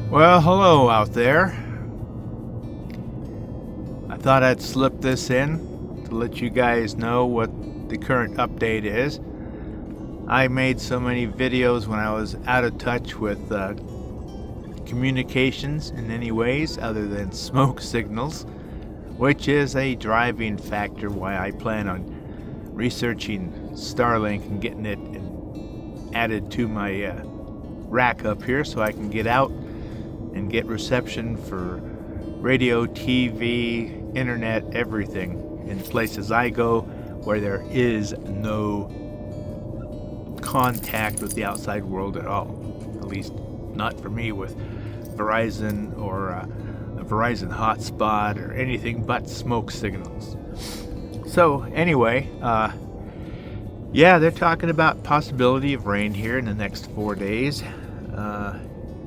Well, hello out there. I thought I'd slip this in to let you guys know what the current update is. I made so many videos when I was out of touch with communications in any ways other than smoke signals, which is a driving factor why I plan on researching Starlink and getting it added to my rack up here so I can get out and get reception for radio, TV, internet, everything in places I go where there is no contact with the outside world at all. At least not for me with Verizon or a Verizon hotspot or anything but smoke signals. So anyway, yeah, they're talking about possibility of rain here in the next 4 days.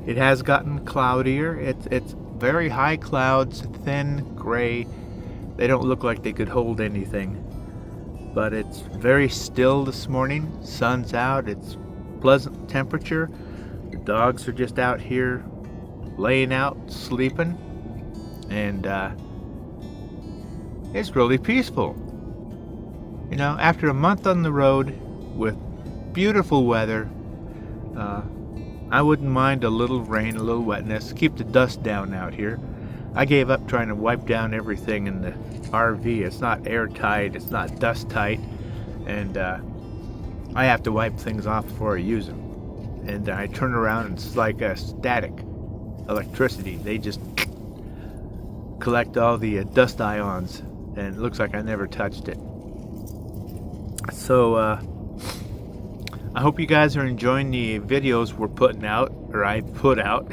It has gotten cloudier. It's very high clouds, thin, gray. They don't look like they could hold anything. But it's very still this morning. Sun's out. It's pleasant temperature. The dogs are just out here laying out, sleeping. And it's really peaceful. You know, after a month on the road with beautiful weather, I wouldn't mind a little rain, a little wetness, keep the dust down out here. I gave up trying to wipe down everything in the RV. It's not airtight, it's not dust tight, and I have to wipe things off before I use them. And I turn around and it's like a static electricity. They just collect all the dust ions, and it looks like I never touched it. So I hope you guys are enjoying the videos we're putting out, or I put out.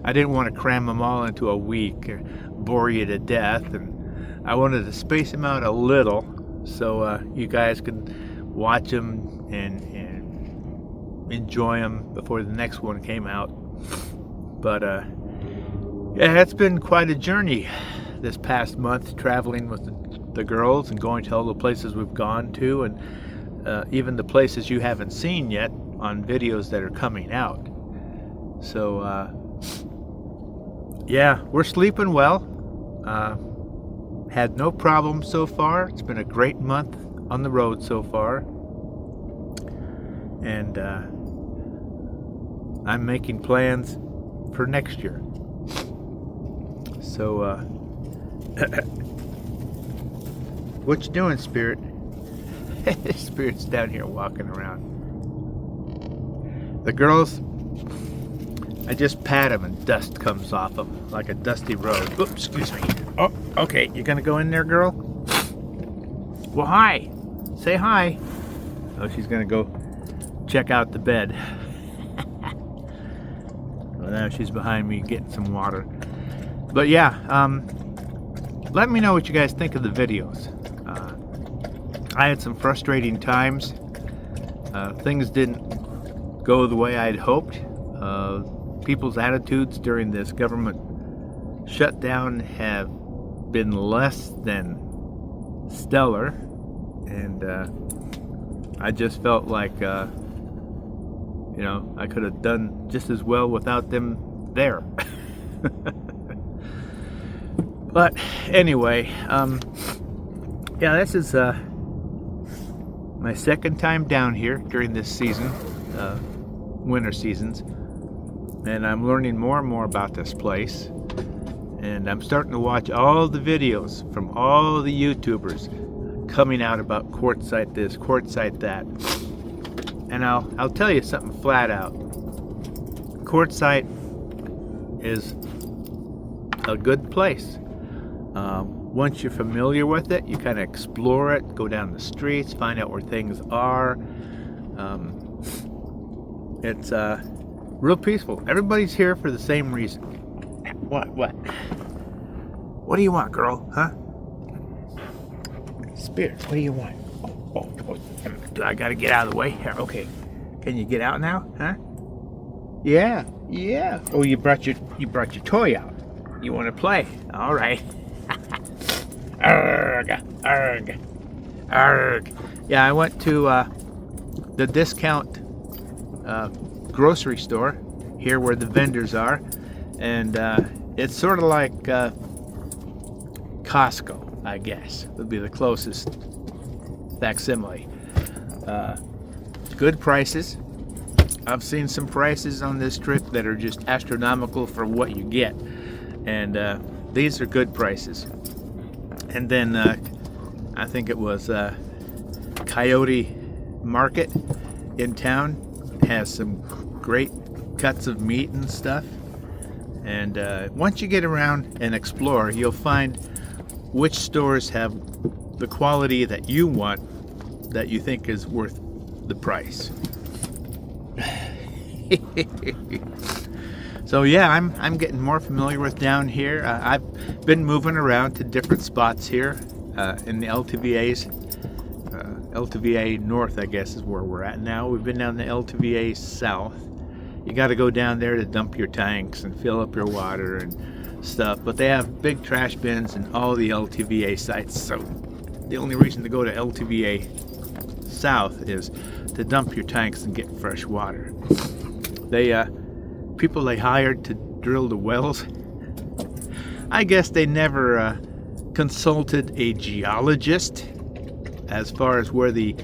I didn't want to cram them all into a week or bore you to death, and I wanted to space them out a little so you guys can watch them and enjoy them before the next one came out. But yeah, it's been quite a journey this past month, traveling with the girls and going to all the places we've gone to, and even the places you haven't seen yet on videos that are coming out. So yeah, we're sleeping well. Had no problems so far. It's been a great month on the road so far, and I'm making plans for next year. So what you doing, Spirit? Spirit's down here walking around. The girls, I just pat them and dust comes off them like a dusty road. Oops, excuse me. Oh, okay. You gonna go in there, girl? Well, hi. Say hi. Oh, she's gonna go check out the bed. Well, now she's behind me getting some water. But yeah, let me know what you guys think of the videos. I had some frustrating times. Things didn't go the way I'd hoped. People's attitudes during this government shutdown have been less than stellar, and I just felt like you know, I could have done just as well without them there. But anyway, yeah, this is my second time down here during this season, winter seasons, and I'm learning more and more about this place, and I'm starting to watch all the videos from all the YouTubers coming out about quartzite this, quartzite that, and I'll tell you something flat out. Quartzite is a good place. Once you're familiar with it, you kind of explore it, go down the streets, find out where things are. It's real peaceful. Everybody's here for the same reason. What do you want, girl? Huh? Spirit, what do you want? Oh, I gotta get out of the way. Here, okay. Can you get out now? Huh? Yeah. Oh, you brought your toy out. You want to play? All right. Arg. Yeah, I went to the discount grocery store here where the vendors are, And it's sort of like Costco, I guess, would be the closest facsimile. Good prices. I've seen some prices on this trip that are just astronomical for what you get, and these are good prices. And then I think it was Coyote Market in town has some great cuts of meat and stuff. And once you get around and explore, you'll find which stores have the quality that you want, that you think is worth the price. So yeah, I'm getting more familiar with down here. I've been moving around to different spots here in the LTVA's. LTVA North, I guess, is where we're at now. We've been down the LTVA South. You got to go down there to dump your tanks and fill up your water and stuff. But they have big trash bins in all the LTVA sites. So the only reason to go to LTVA South is to dump your tanks and get fresh water. People they hired to drill the wells, I guess they never consulted a geologist as far as where the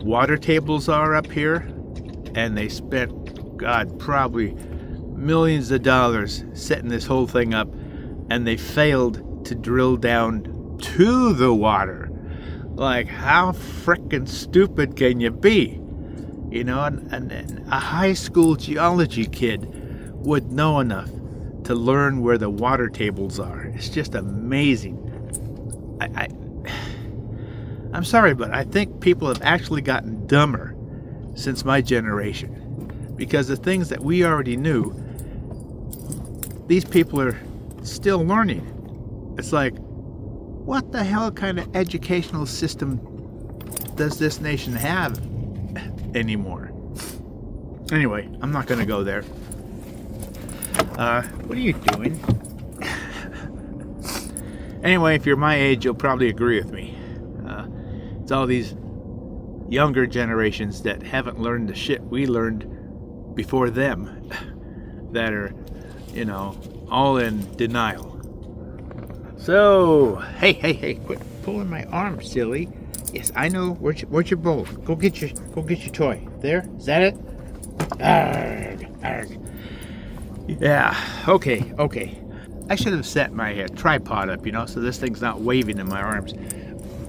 water tables are up here, and they spent, God, probably millions of dollars setting this whole thing up, and they failed to drill down to the water. Like, how frickin' stupid can you be? You know, and a high school geology kid would know enough to learn where the water tables are. It's just amazing. I'm sorry, but I think people have actually gotten dumber since my generation, because the things that we already knew, these people are still learning. It's like, what the hell kind of educational system does this nation have anymore? Anyway, I'm not going to go there. What are you doing? Anyway, if you're my age, you'll probably agree with me. It's all these younger generations that haven't learned the shit we learned before them that are, you know, all in denial. So, hey, quit pulling my arm, silly. Yes, I know. Where's your bowl? Go get your toy. There? Is that it? Arg, arg. Yeah, okay. I should have set my tripod up, you know, so this thing's not waving in my arms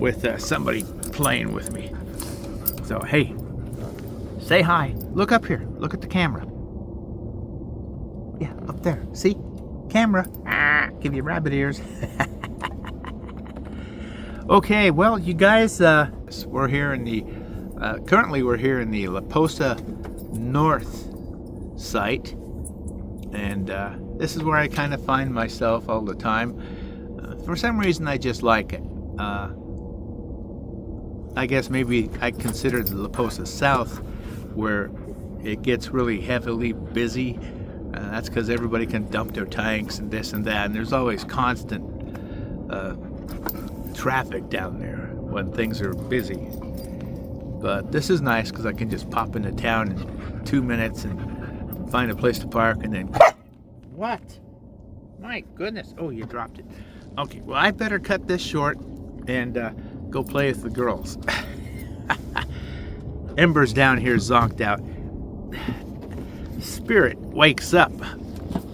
with somebody playing with me. So, hey, say hi. Look up here. Look at the camera. Yeah, up there. See? Camera. Give you rabbit ears. Okay, well, you guys, we're here in the, currently we're here in the La Posa North site, and this is where I kind of find myself all the time. For some reason, I just like it. I guess maybe I consider the La Posa South, where it gets really heavily busy. That's because everybody can dump their tanks and this and that, and there's always constant traffic down there when things are busy. But this is nice because I can just pop into town in 2 minutes and find a place to park and then... What? My goodness. Oh, you dropped it. Okay, well, I better cut this short and go play with the girls. Ember's down here zonked out. Spirit wakes up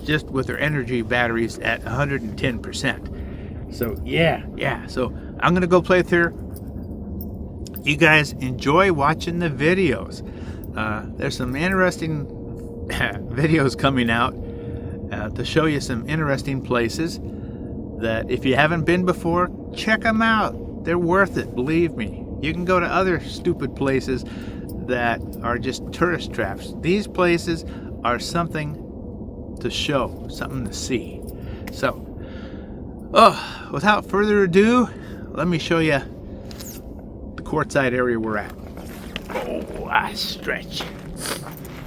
just with her energy batteries at 110%. So yeah, so I'm gonna go play with her. You guys enjoy watching the videos. There's some interesting videos coming out to show you some interesting places that if you haven't been before, check them out. They're worth it, believe me. You can go to other stupid places that are just tourist traps. These places are something to show, something to see. So, without further ado, let me show you the Quartzite area we're at. Oh, I stretch.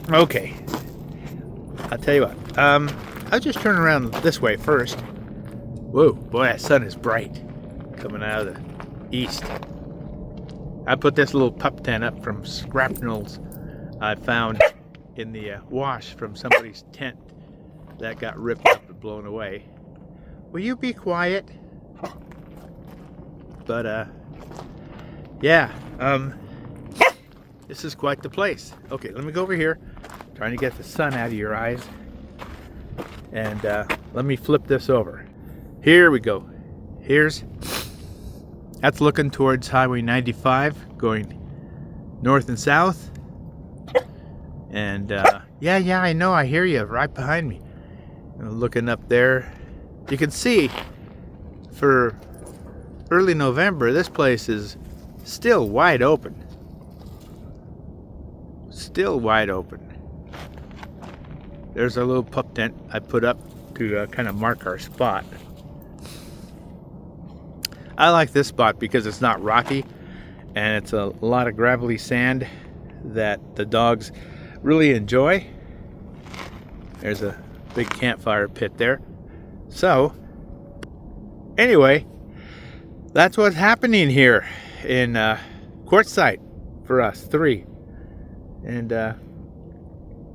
Okay. I'll tell you what. I'll just turn around this way first. Whoa, boy, that sun is bright coming out of the east. I put this little pup tent up from scrapnels I found in the wash from somebody's tent that got ripped up and blown away. Will you be quiet? But yeah, this is quite the place. Okay, let me go over here. Trying to get the sun out of your eyes. And let me flip this over. Here we go. That's looking towards Highway 95, going north and south. And yeah, I know, I hear you right behind me. Looking up there, you can see for early November, this place is still wide open. Still wide open. There's a little pup tent I put up to kind of mark our spot. I like this spot because it's not rocky and it's a lot of gravelly sand that the dogs really enjoy. There's a big campfire pit there. So anyway, that's what's happening here in Quartzite for us three. And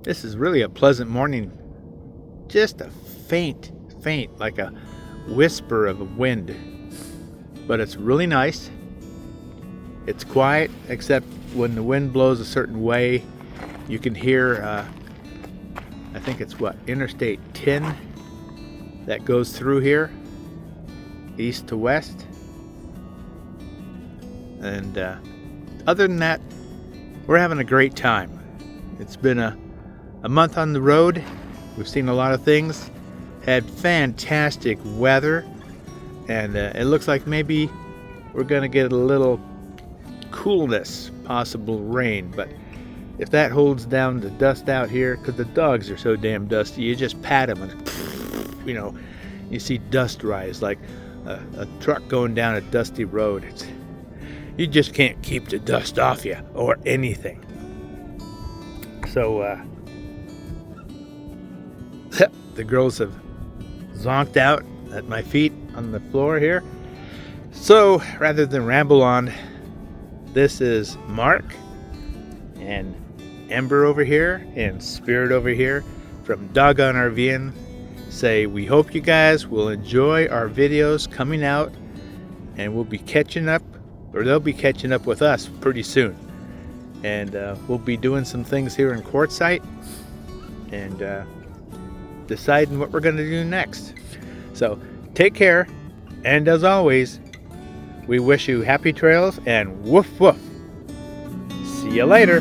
this is really a pleasant morning. Just a faint, like a whisper of a wind. But it's really nice. It's quiet, except when the wind blows a certain way, you can hear, I think it's what, Interstate 10 that goes through here, east to west. And other than that, we're having a great time. It's been a month on the road. We've seen a lot of things, had fantastic weather, and it looks like maybe we're gonna get a little coolness, possible rain. But if that holds down the dust out here, because the dogs are so damn dusty, you just pat them and you see dust rise like a truck going down a dusty road. You just can't keep the dust off you or anything. So the girls have zonked out at my feet on the floor here. So rather than ramble on, this is Mark and Ember over here and Spirit over here from Doggone RV'N. Say we hope you guys will enjoy our videos coming out, and we'll be catching up, or they'll be catching up with us pretty soon. And we'll be doing some things here in Quartzite and deciding what we're going to do next. So take care, and as always, we wish you happy trails and woof woof. See you later.